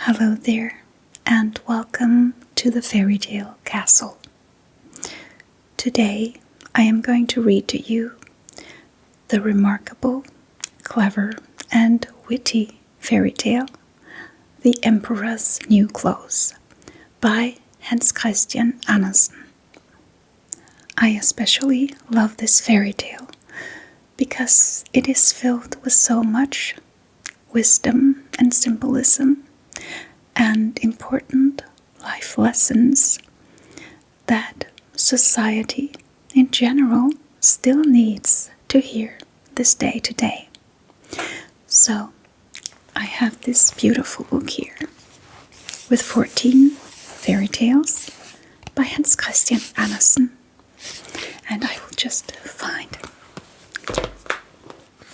Hello there, and welcome to the Fairytale Castle. Today, I am going to read to you the remarkable, clever, and witty fairy tale, The Emperor's New Clothes, by Hans Christian Andersen. I especially love this fairy tale because it is filled with so much wisdom and symbolism and important life lessons that society in general still needs to hear this day today. So I have this beautiful book here with 14 fairy tales by Hans Christian Andersen, and I will just find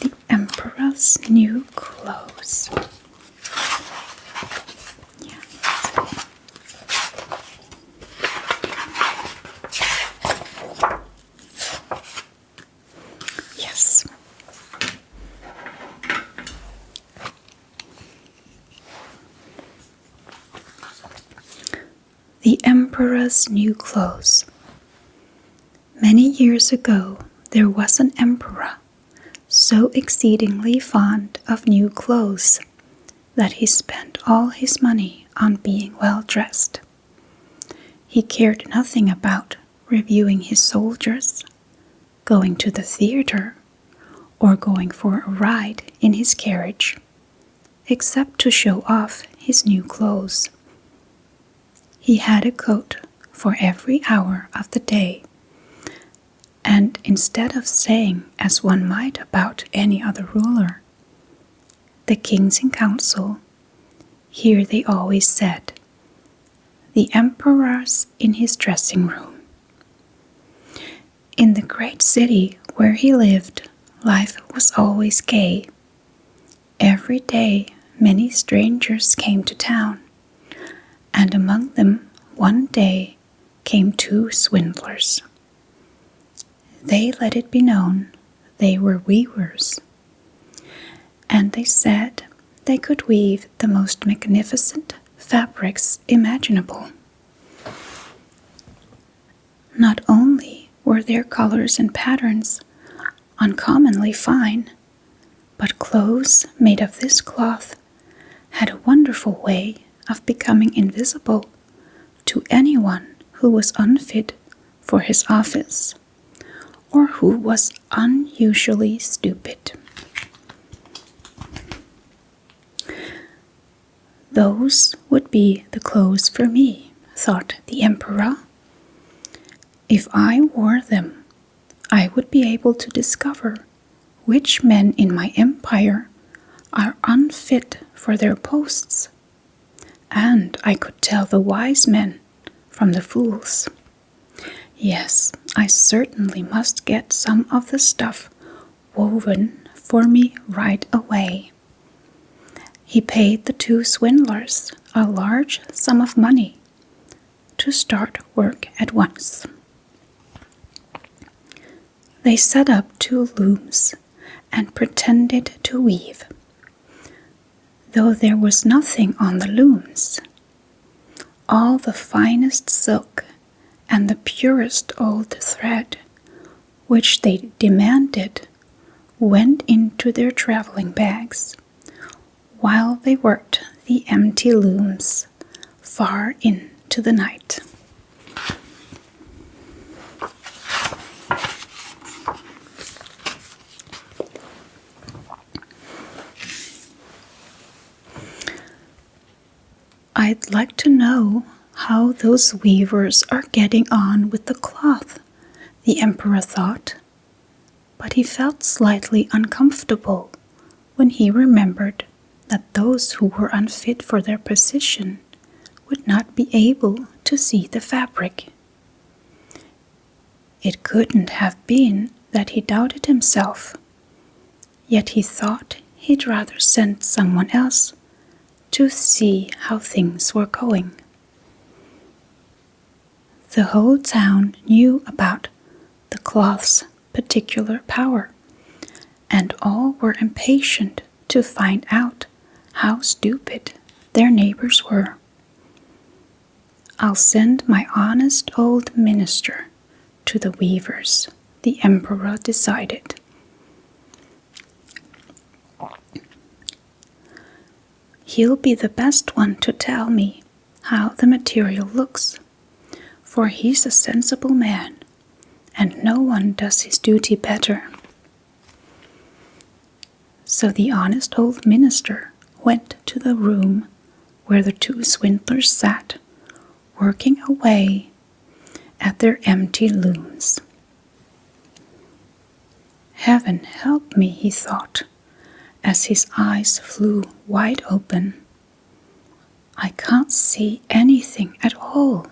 The Emperor's New Clothes. Yes. The Emperor's New Clothes. Many years ago, there was an emperor so exceedingly fond of new clothes that he spent all his money on being well dressed. He cared nothing about reviewing his soldiers, going to the theater, or going for a ride in his carriage, except to show off his new clothes. He had a coat for every hour of the day, and instead of saying, as one might about any other ruler, "The kings in council," here they always said, "The emperor's in his dressing room." In the great city where he lived, life was always gay. Every day many strangers came to town, and among them one day came 2 swindlers. They let it be known they were weavers, and they said they could weave the most magnificent fabrics imaginable. Not only were their colors and patterns uncommonly fine, but clothes made of this cloth had a wonderful way of becoming invisible to anyone who was unfit for his office or who was unusually stupid. Those would be the clothes for me, thought the emperor. If I wore them, I would be able to discover which men in my empire are unfit for their posts, and I could tell the wise men from the fools. Yes, I certainly must get some of the stuff woven for me right away. He paid the 2 swindlers a large sum of money to start work at once. They set up 2 looms and pretended to weave, though there was nothing on the looms. All the finest silk and the purest old thread, which they demanded, went into their traveling bags, while they worked the empty looms far into the night. I'd like to know how those weavers are getting on with the cloth, the emperor thought, but he felt slightly uncomfortable when he remembered that those who were unfit for their position would not be able to see the fabric. It couldn't have been that he doubted himself, yet he thought he'd rather send someone else to see how things were going. The whole town knew about the cloth's particular power, and all were impatient to find out how stupid their neighbors were. "I'll send my honest old minister to the weavers," the emperor decided. "He'll be the best one to tell me how the material looks, for he's a sensible man, and no one does his duty better." So the honest old minister went to the room where the two swindlers sat, working away at their empty looms. "Heaven help me," he thought, as his eyes flew wide open. "I can't see anything at all."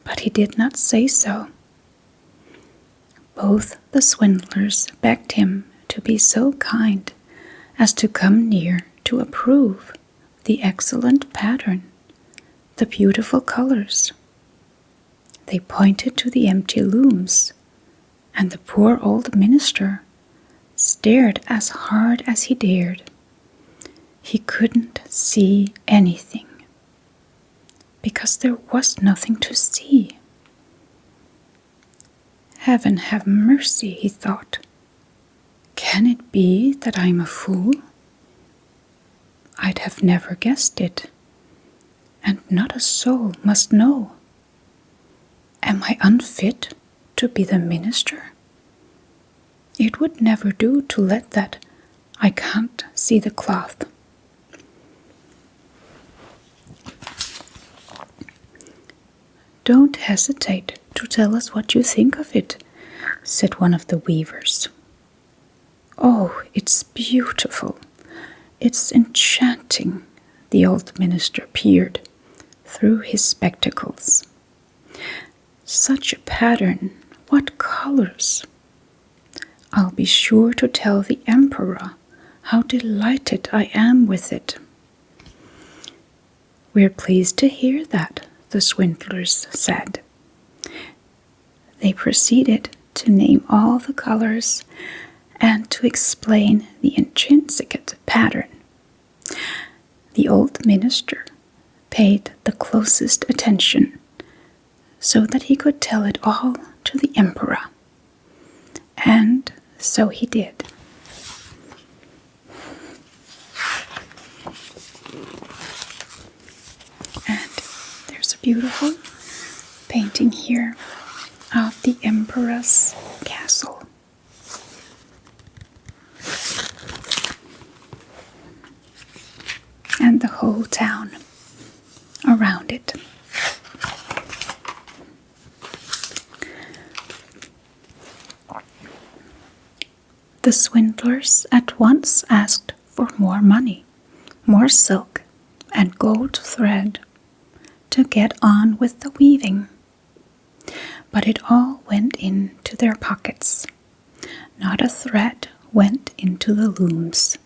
But he did not say so. Both the swindlers begged him to be so kind as to come near to approve the excellent pattern, the beautiful colors. They pointed to the empty looms, and the poor old minister stared as hard as he dared. He couldn't see anything, because there was nothing to see. "Heaven have mercy," he thought. "Can it be that I'm a fool? I'd have never guessed it, and not a soul must know. Am I unfit to be the minister? It would never do to let that I can't see the cloth." "Don't hesitate to tell us what you think of it," said one of the weavers. "Oh, it's beautiful. It's enchanting." The old minister peered through his spectacles. "Such a pattern. What colors! I'll be sure to tell the emperor how delighted I am with it." "We're pleased to hear that," the swindlers said. They proceeded to name all the colors and to explain the intrinsic pattern. The old minister paid the closest attention so that he could tell it all to the emperor. And so he did. And there's a beautiful painting here of the emperor's castle. And the whole town around it. The swindlers at once asked for more money, more silk, and gold thread to get on with the weaving. But it all went into their pockets. Not a thread went into the looms,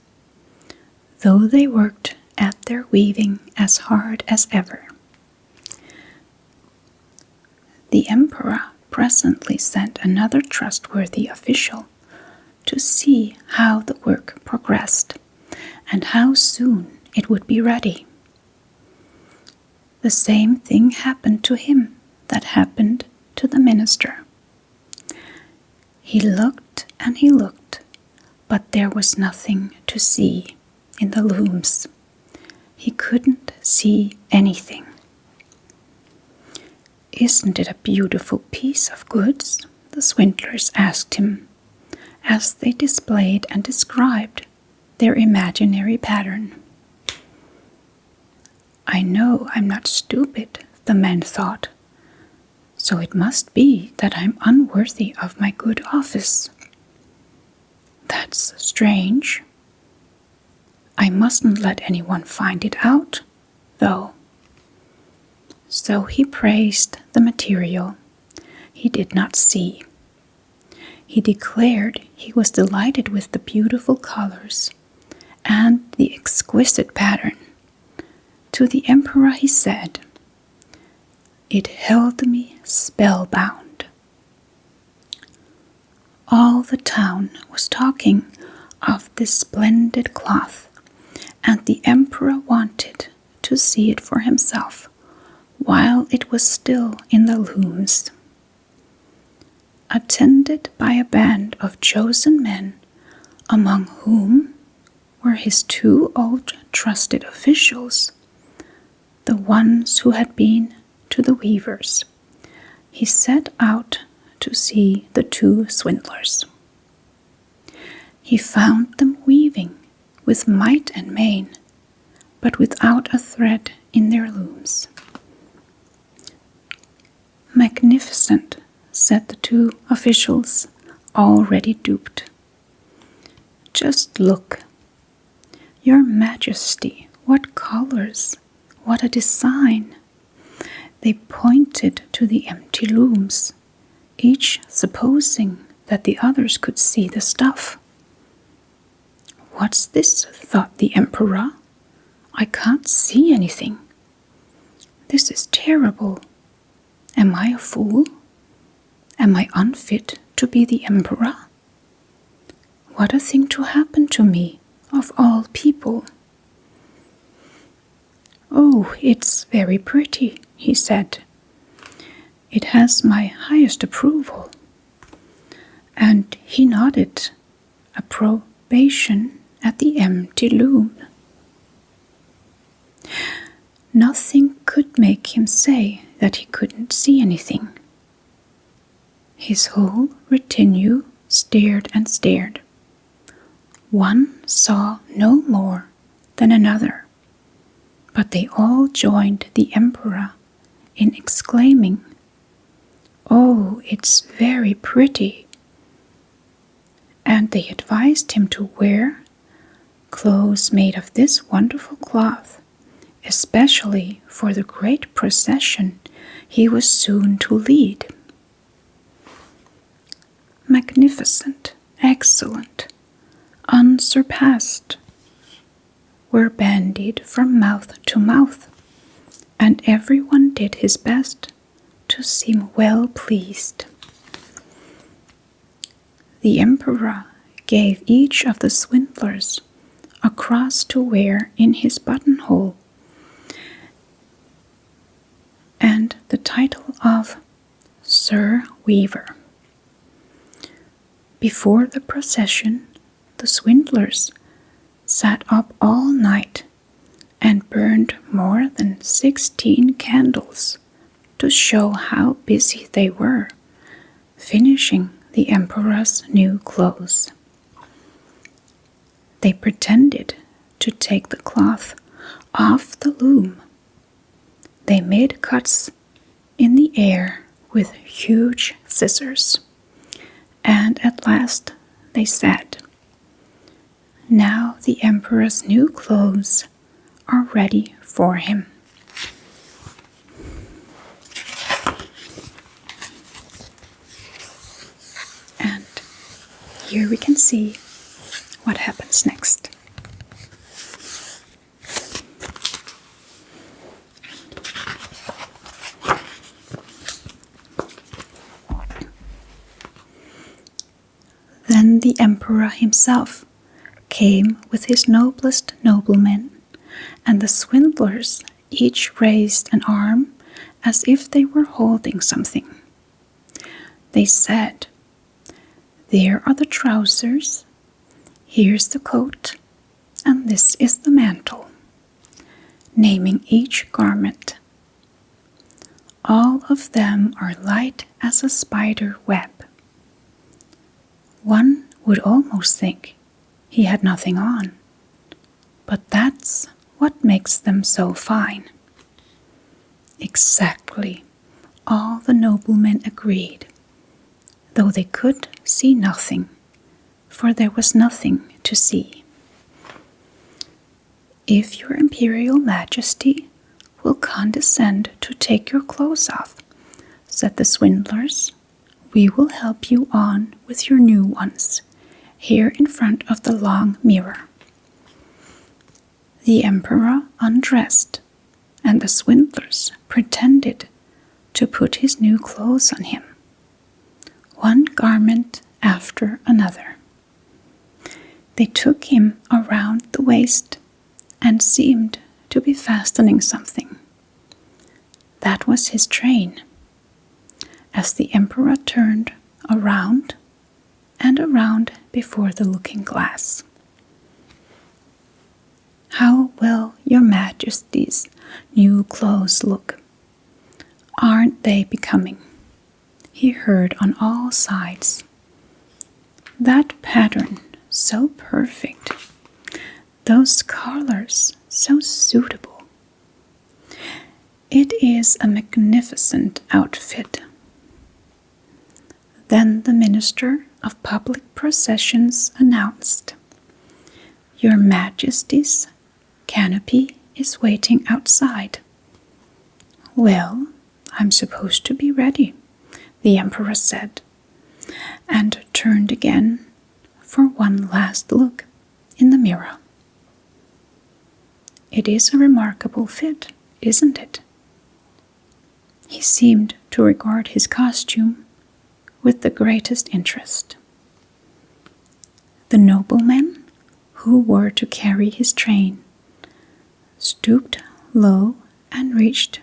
though they worked at their weaving as hard as ever. The emperor presently sent another trustworthy official to see how the work progressed and how soon it would be ready. The same thing happened to him that happened to the minister. He looked and he looked, but there was nothing to see in the looms. He couldn't see anything. "Isn't it a beautiful piece of goods?" the swindlers asked him, as they displayed and described their imaginary pattern. "I know I'm not stupid," the man thought, "so it must be that I'm unworthy of my good office. That's strange. I mustn't let anyone find it out, though." So he praised the material he did not see. He declared he was delighted with the beautiful colors and the exquisite pattern. To the emperor he said, "It held me spellbound." All the town was talking of this splendid cloth, and the emperor wanted to see it for himself while it was still in the looms. Attended by a band of chosen men, among whom were his 2 old trusted officials, the ones who had been to the weavers, he set out to see the 2 swindlers. He found them weaving with might and main, but without a thread in their looms. "Magnificent," said the 2 officials, already duped. "Just look. Your Majesty, what colors, what a design!" They pointed to the empty looms, each supposing that the others could see the stuff. "What's this?" thought the emperor. "I can't see anything. This is terrible. Am I a fool? Am I unfit to be the emperor? What a thing to happen to me, of all people." "Oh, it's very pretty," he said. "It has my highest approval." And he nodded approbation at the empty loom. Nothing could make him say that he couldn't see anything. His whole retinue stared and stared. One saw no more than another, but they all joined the emperor in exclaiming, "Oh, it's very pretty." And they advised him to wear clothes made of this wonderful cloth, especially for the great procession he was soon to lead. Magnificent, excellent, unsurpassed were bandied from mouth to mouth, and everyone did his best to seem well pleased. The emperor gave each of the swindlers a cross to wear in his buttonhole, and the title of Sir Weaver. Before the procession, the swindlers sat up all night and burned more than 16 candles to show how busy they were, finishing the emperor's new clothes. They pretended to take the cloth off the loom. They made cuts in the air with huge scissors, and at last they said, "Now the emperor's new clothes are ready for him." And here we can see what happens next. Then the emperor himself came with his noblest noblemen, and the swindlers each raised an arm as if they were holding something. They said, "There are the trousers, here's the coat, and this is the mantle," naming each garment. All of them are light as a spider web. One would almost think he had nothing on, but that's what makes them so fine. Exactly, all the noblemen agreed, though they could see nothing, for there was nothing to see. "If your Imperial Majesty will condescend to take your clothes off," said the swindlers, "we will help you on with your new ones, here in front of the long mirror." The emperor undressed, and the swindlers pretended to put his new clothes on him, one garment after another. They took him around the waist and seemed to be fastening something. That was his train. As the emperor turned around and around before the looking glass. "How well your Majesty's new clothes look. Aren't they becoming?" he heard on all sides. "That pattern so perfect. Those colors so suitable. It is a magnificent outfit." Then the Minister of Public Processions announced, "Your Majesty's canopy is waiting outside." "Well, I'm supposed to be ready," the Emperor said, and turned again for one last look in the mirror. "It is a remarkable fit, isn't it?" He seemed to regard his costume with the greatest interest. The noblemen who were to carry his train stooped low and reached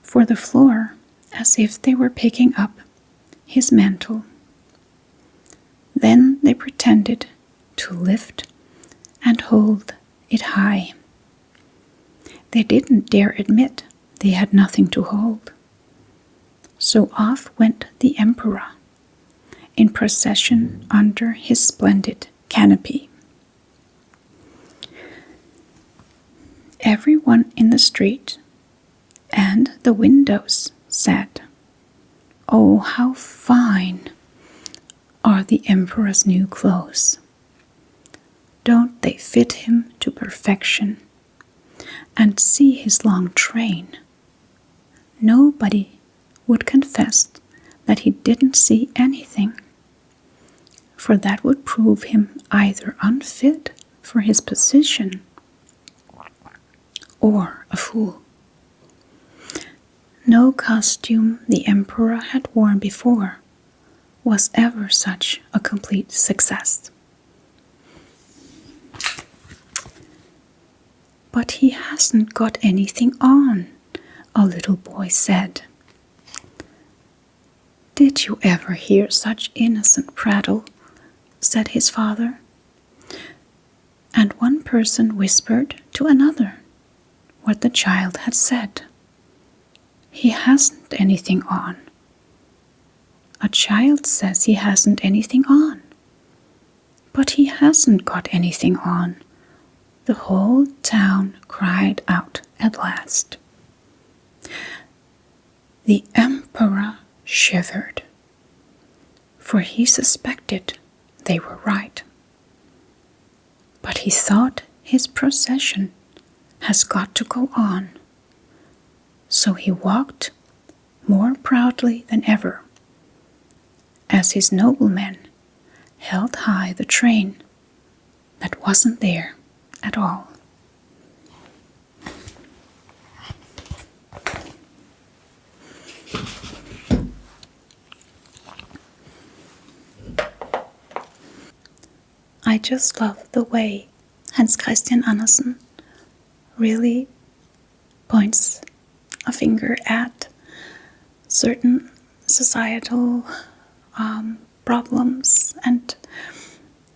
for the floor as if they were picking up his mantle. Then they pretended to lift and hold it high. They didn't dare admit they had nothing to hold. So off went the emperor in procession under his splendid canopy. Everyone in the street and the windows said, "Oh, how fine are the emperor's new clothes. Don't they fit him to perfection? And see his long train." Nobody would confess that he didn't see anything, for that would prove him either unfit for his position or a fool. No costume the emperor had worn before was ever such a complete success. "But he hasn't got anything on," a little boy said. "Did you ever hear such innocent prattle?" said his father. And one person whispered to another what the child had said. "He hasn't anything on." "A child says he hasn't anything on." "But he hasn't got anything on," the whole town cried out at last. The emperor shivered, for he suspected they were right. But he thought his procession has got to go on. So he walked more proudly than ever, as his noblemen held high the train that wasn't there at all. I just love the way Hans Christian Andersen really points a finger at certain societal problems and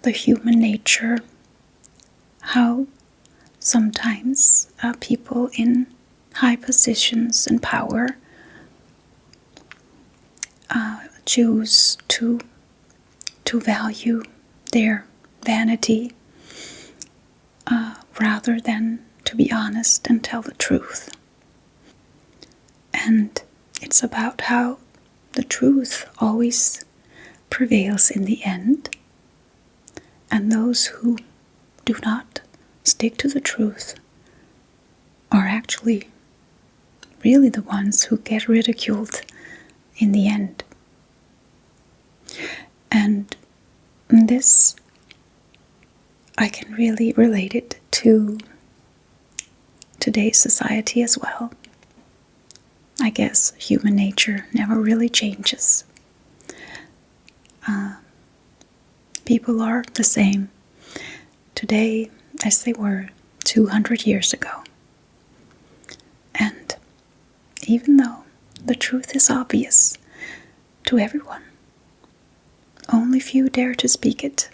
the human nature, how sometimes people in high positions and power choose to value their vanity rather than to be honest and tell the truth. And it's about how the truth always prevails in the end, and those who do not stick to the truth are actually really the ones who get ridiculed in the end. And this, I can really relate it to today's society as well. I guess human nature never really changes. People are the same today as they were 200 years ago. And even though the truth is obvious to everyone, only few dare to speak it.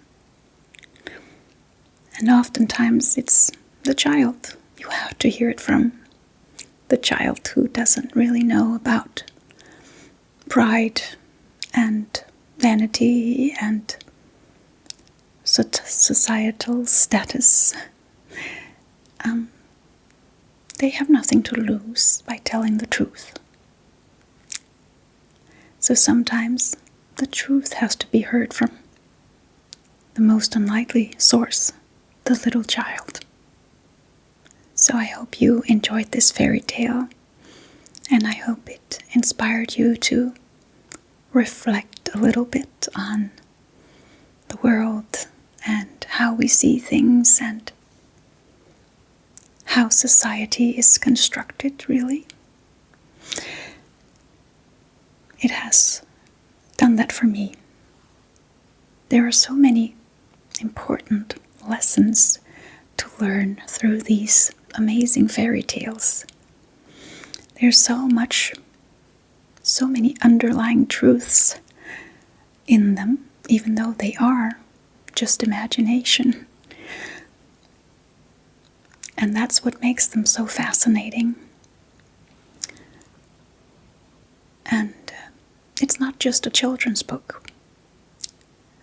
And oftentimes it's the child you have to hear it from. The child who doesn't really know about pride and vanity and societal status. They have nothing to lose by telling the truth. So sometimes the truth has to be heard from the most unlikely source, the little child. So I hope you enjoyed this fairy tale, and I hope it inspired you to reflect a little bit on the world and how we see things and how society is constructed, really. It has done that for me. There are so many important lessons to learn through these amazing fairy tales. There's so many underlying truths in them, even though they are just imagination. And that's what makes them so fascinating. And it's not just a children's book.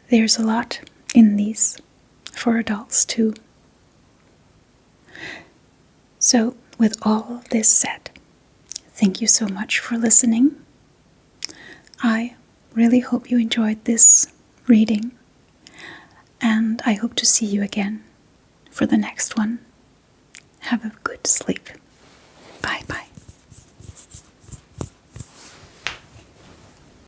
There's a lot in these for adults too. So, with all of this said, thank you so much for listening. I really hope you enjoyed this reading, and I hope to see you again for the next one. Have a good sleep.